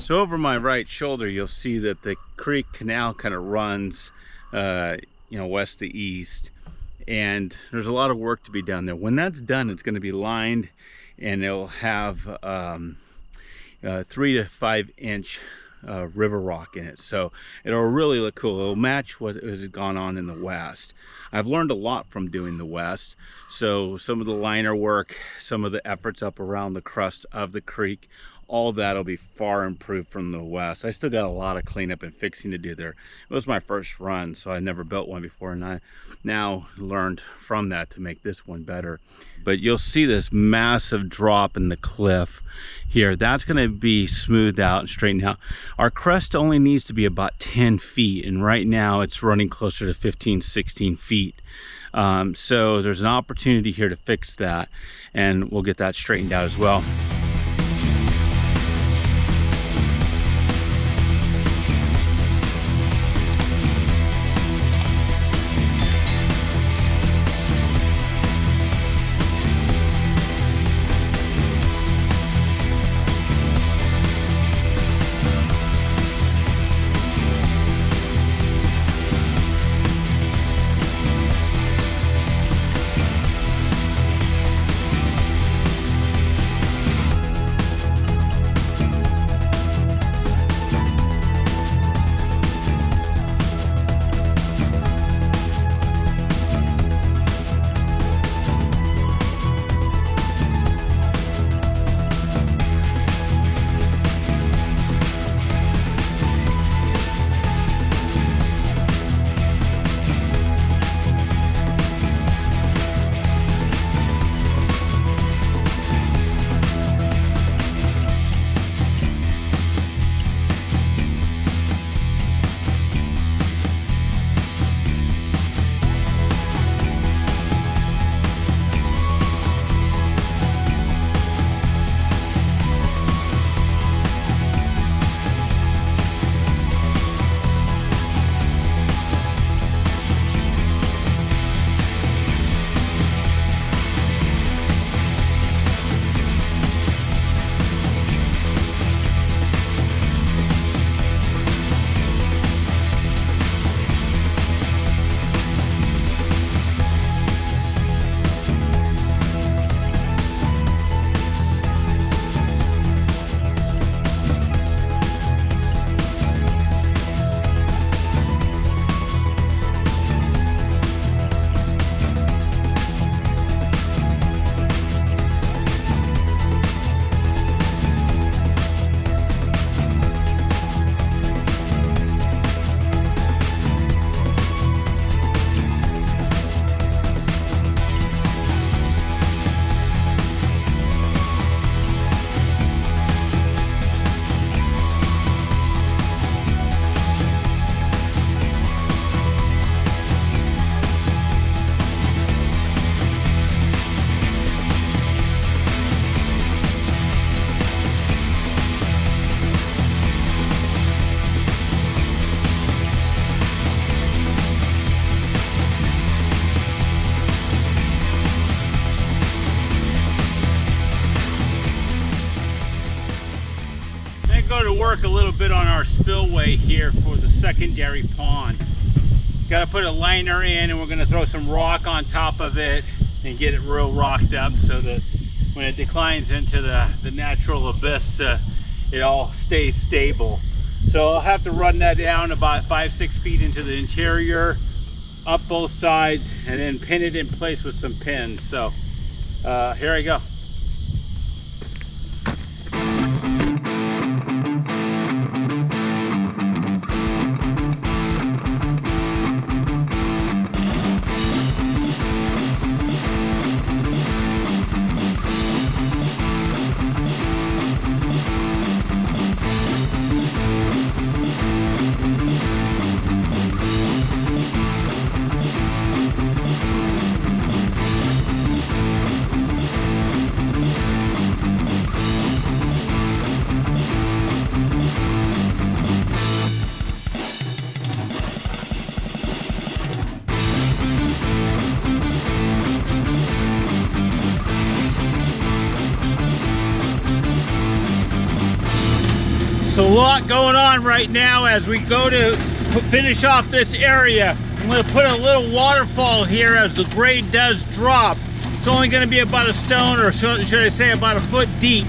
So over my right shoulder, you'll see that the creek canal kind of runs, west to east, and there's a lot of work to be done there. When that's done, it's going to be lined, and it'll have 3 to 5 inch river rock in it, so it'll really look cool. It'll match what has gone on in the west. I've learned a lot from doing the west, so some of the liner work, some of the efforts up around the crust of the creek, all that'll be far improved from the west. I still got a lot of cleanup and fixing to do there. It was my first run, so I never built one before, and I now learned from that to make this one better. But you'll see this massive drop in the cliff here. That's going to be smoothed out and straightened out. Our crest only needs to be about 10 feet, and right now it's running closer to 15, 16 feet. So there's an opportunity here to fix that, and we'll get that straightened out as well. Work a little bit on our spillway here for the secondary pond. Got to put a liner in, and we're going to throw some rock on top of it and get it real rocked up so that when it declines into the natural abyss, it all stays stable. So I'll have to run that down about 5-6 feet into the interior, up both sides, and then pin it in place with some pins. So here I go. lot going on right now as we go to finish off this area. I'm going to put a little waterfall here as the grade does drop. It's only going to be about a stone, or should I say about a foot deep.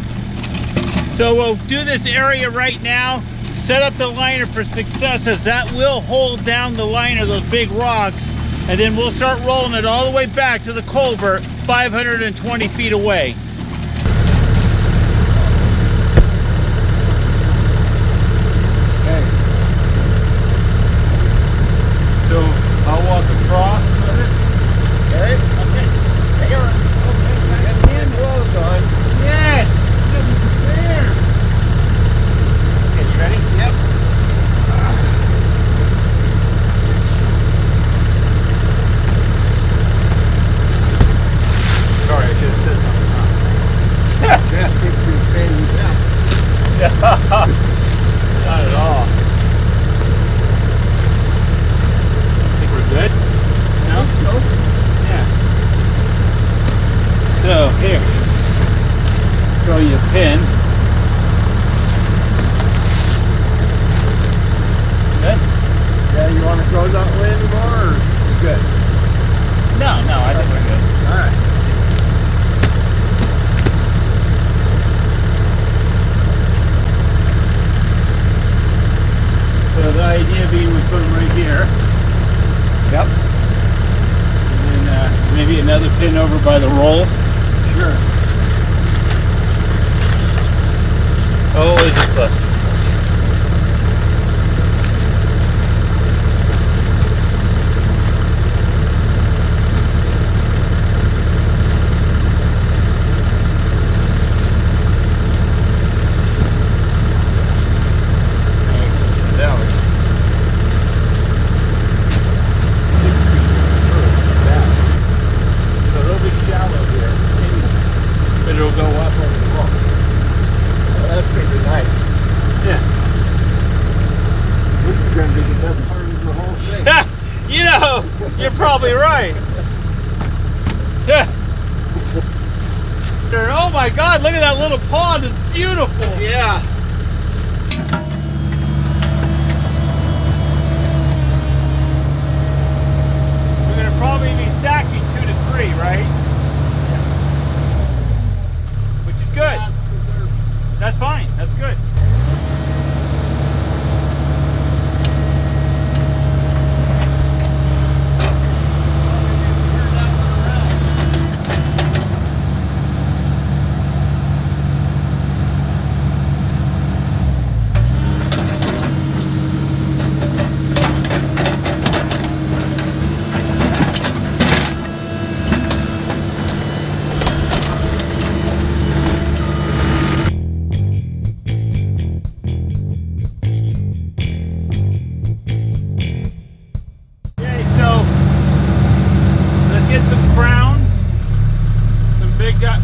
So we'll do this area right now, set up the liner for success, as that will hold down the liner, those big rocks, and then we'll start rolling it all the way back to the culvert 520 feet away. So I'll walk across with it. Okay. Okay. Hey, all right. Okay. Get the hand gloves on. Yes. There. Okay, you ready? Yep. Sorry, I should have said something. Yeah, keep your pins out. Not at all. Think we're good? No? So, Yeah. So here, throw you a pin. Good? yeah, you want to go that way anymore, or you good? No, I think we're good. All right. So the idea being we put them right here, Yep. and then maybe another pin over by the roll. Sure. Always a cluster. It'll go up over the wall. Well, that's going to be nice. Yeah. This is going to be the best part of the whole thing. You know, you're probably right. Yeah. Oh my God, look at that little pond. It's beautiful. Yeah. We're going to probably be stacking 2 to 3, right? Which is good. That's fine. That's good.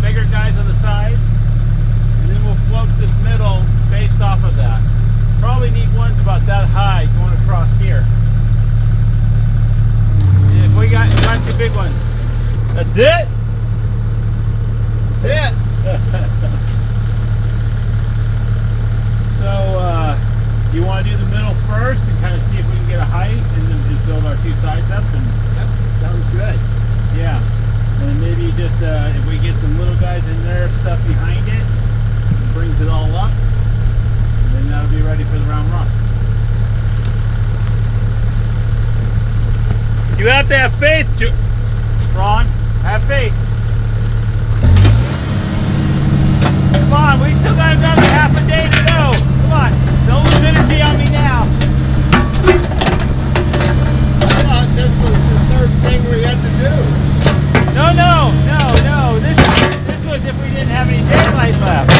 Bigger guys on the sides, and then we'll float this middle based off of that. Probably need ones about that high going across here. And if we got 2 big ones. That's it? That's it. So you want to do the middle first and kind of see if we can get a height, and then just build our 2 sides up? And Yep. Sounds good. yeah. And then maybe just, if we get some little guys in there, stuff behind it, brings it all up, and then that'll be ready for the round rock. You have to have faith, Ron. Have faith. Come on, we still got another half a day to go. Come on, don't lose energy on me now. I thought this was the 3rd thing we had to do. No. This was if we didn't have any daylight left.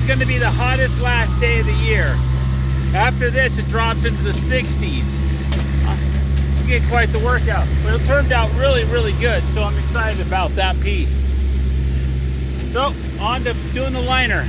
going to be the hottest last day of the year. After this, it drops into the 60s. You get quite the workout, but it turned out really, really good. So I'm excited about that piece. So on to doing the liner.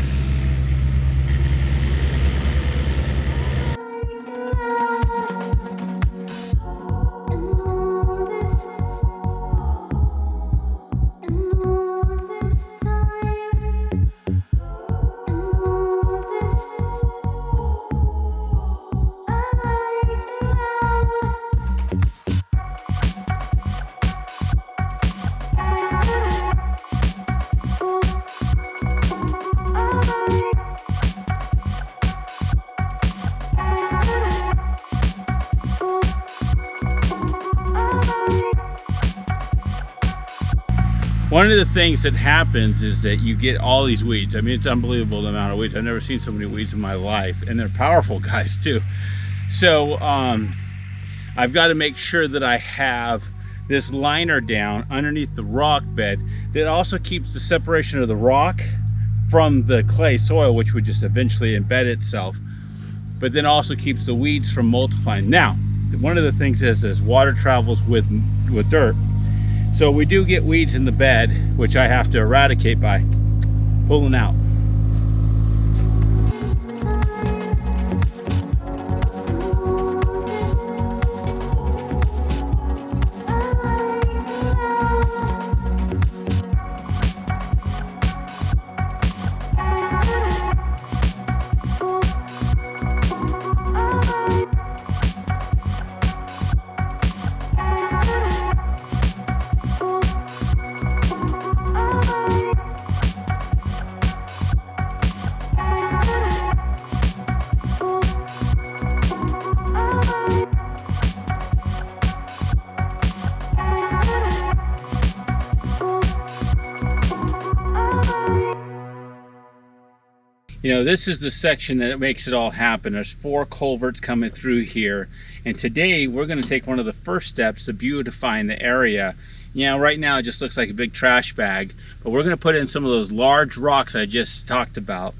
One of the things that happens is that you get all these weeds. I mean, it's unbelievable the amount of weeds. I've never seen so many weeds in my life, and they're powerful guys too. So I've got to make sure that I have this liner down underneath the rock bed that also keeps the separation of the rock from the clay soil, which would just eventually embed itself, but then also keeps the weeds from multiplying. Now, one of the things is as water travels with dirt, so we do get weeds in the bed, which I have to eradicate by pulling out. You know, this is the section that makes it all happen. There's 4 culverts coming through here, and today we're going to take one of the first steps to beautifying the area. You know, right now it just looks like a big trash bag, but we're going to put in some of those large rocks I just talked about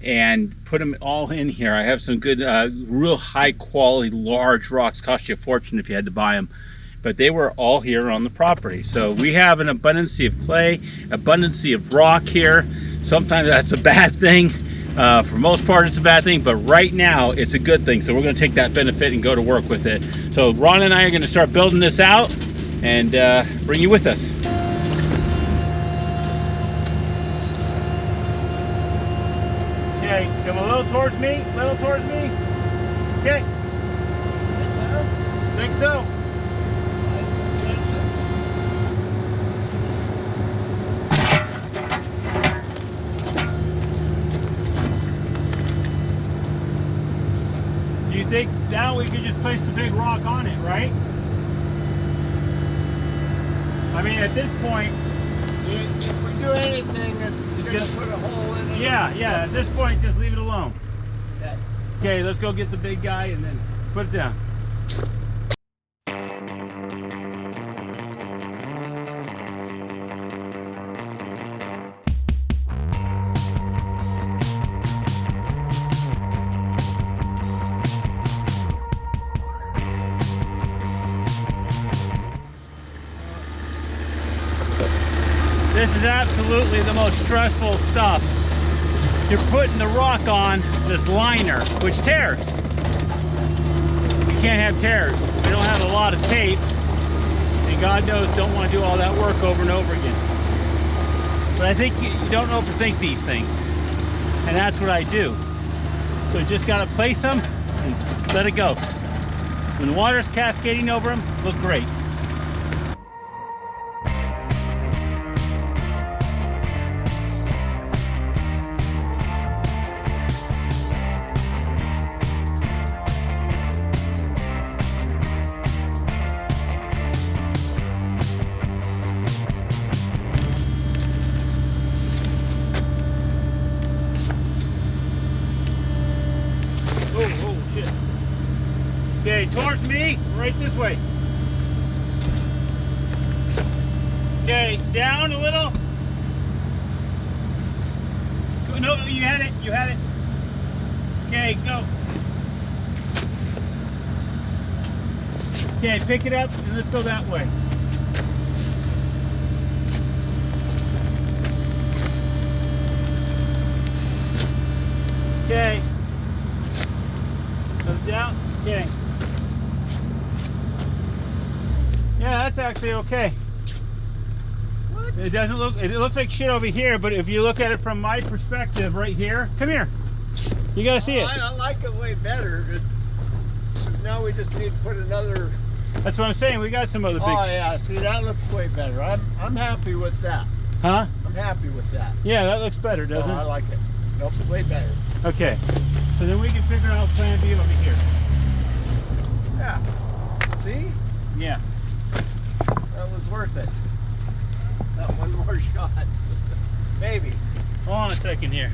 and put them all in here. I have some good, real high quality large rocks. Cost you a fortune if you had to buy them, but they were all here on the property. So we have an abundance of clay, abundance of rock here. Sometimes that's a bad thing. For most part it's a bad thing, but right now it's a good thing. So we're going to take that benefit and go to work with it. So Ron and I are going to start building this out and bring you with us. Okay, come a little towards me, Okay. Think so. You think now we can just place the big rock on it, right? I mean, at this point, if we do anything, it's gonna put a hole in it. Yeah, at this point, just leave it alone. Okay. Okay, let's go get the big guy and then put it down. This is absolutely the most stressful stuff. You're putting the rock on this liner, which tears. You can't have tears. We don't have a lot of tape, and God knows don't want to do all that work over and over again. But I think you don't overthink these things, and that's what I do. So you just got to place them and let it go. When the water's cascading over them, look great. Oh shit. Okay, towards me, right this way. Okay, down a little. no, you had it. You had it. Okay, go. Okay, pick it up and let's go that way. Okay. Put it down. Okay. Yeah, that's actually okay. What? It doesn't look, it looks like shit over here, but if you look at it from my perspective right here, come here. You gotta see it. I like it way better. Because now we just need to put another. That's what I'm saying. We got some other big. Oh yeah, see that looks way better. I'm happy with that. Huh? I'm happy with that. Yeah, that looks better, doesn't I it? like it. Nope, way better. Okay. So then we can figure out plan B over here. Yeah. See? Yeah. That was worth it. That one more shot. Maybe. Hold on a second here.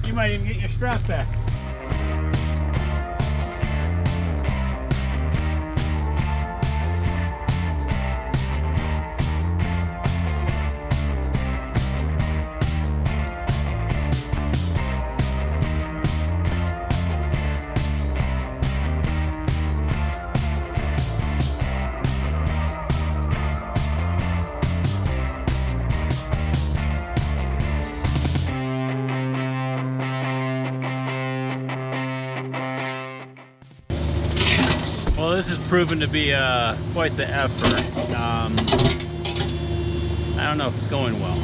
You might even get your strap back. Well, this has proven to be quite the effort. I don't know if it's going well,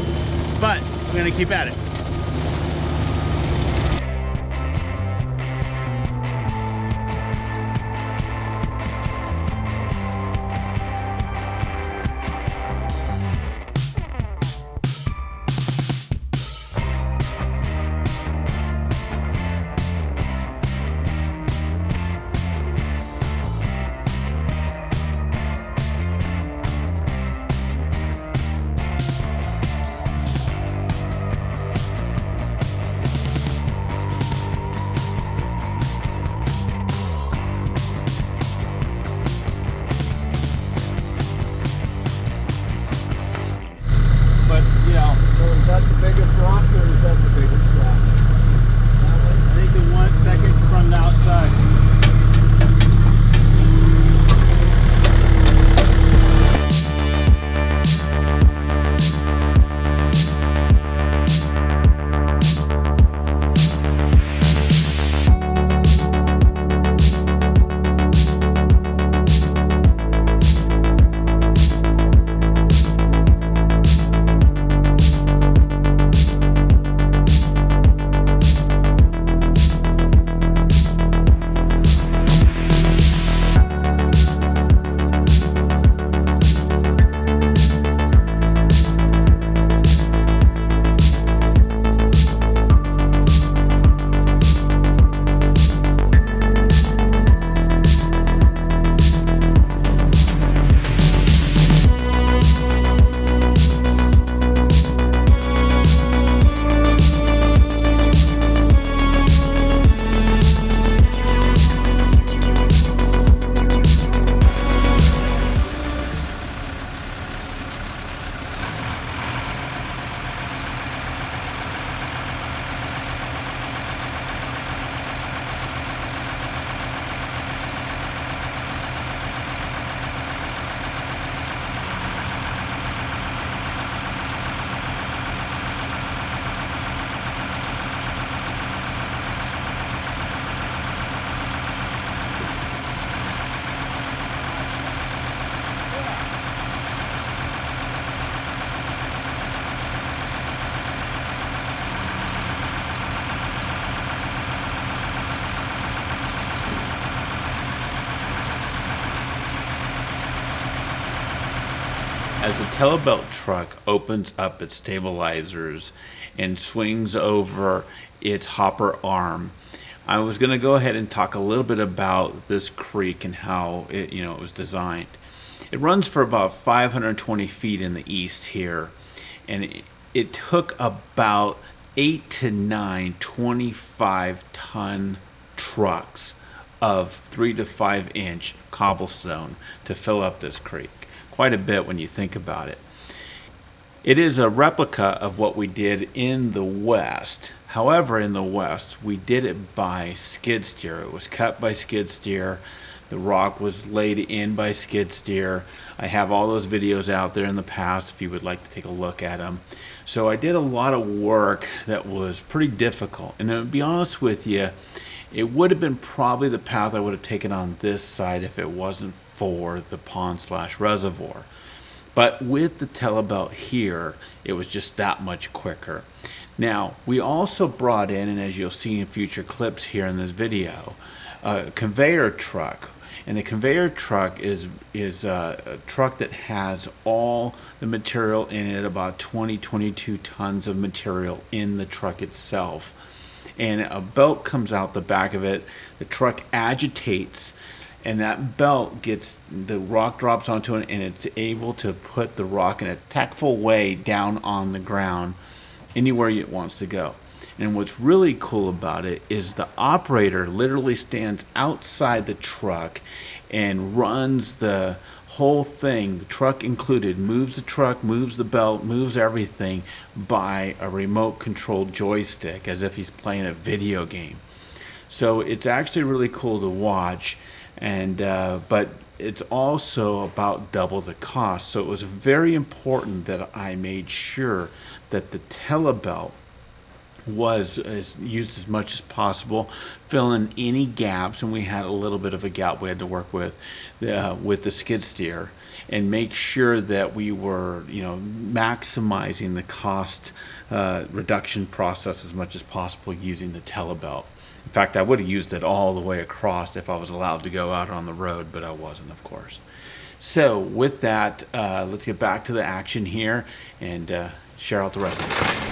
but we're gonna keep at it. So is that the biggest rock or is that the biggest rock? That one? I think the one second from the outside. As the Tele-Belt truck opens up its stabilizers and swings over its hopper arm, I was going to go ahead and talk a little bit about this creek and how it was designed. It runs for about 520 feet in the east here, and it took about 8 to 9 25-ton trucks of 3 to 5 inch cobblestone to fill up this creek. Quite a bit when you think about it. It is a replica of what we did in the West. However, in the West, we did it by skid steer. It was cut by skid steer. The rock was laid in by skid steer. I have all those videos out there in the past if you would like to take a look at them. So I did a lot of work that was pretty difficult. And to be honest with you, it would have been probably the path I would have taken on this side if it wasn't for the pond/reservoir. But with the Tele-Belt here, it was just that much quicker. Now, we also brought in, and as you'll see in future clips here in this video, a conveyor truck. And the conveyor truck is a truck that has all the material in it, about 22 tons of material in the truck itself. And a belt comes out the back of it. The truck agitates, and that belt gets, the rock drops onto it, and it's able to put the rock in a tactful way down on the ground anywhere it wants to go. And what's really cool about it is the operator literally stands outside the truck and runs the whole thing, the truck included, moves the truck, moves the belt, moves everything by a remote controlled joystick, as if he's playing a video game. So it's actually really cool to watch, and but it's also about double the cost. So it was very important that I made sure that the Tele-Belt was used as much as possible, fill in any gaps, and we had a little bit of a gap we had to work with the skid steer, and make sure that we were, you know, maximizing the cost reduction process as much as possible using the Tele-Belt. In fact, I would have used it all the way across if I was allowed to go out on the road, but I wasn't, of course. So with that, let's get back to the action here and share out the rest of it.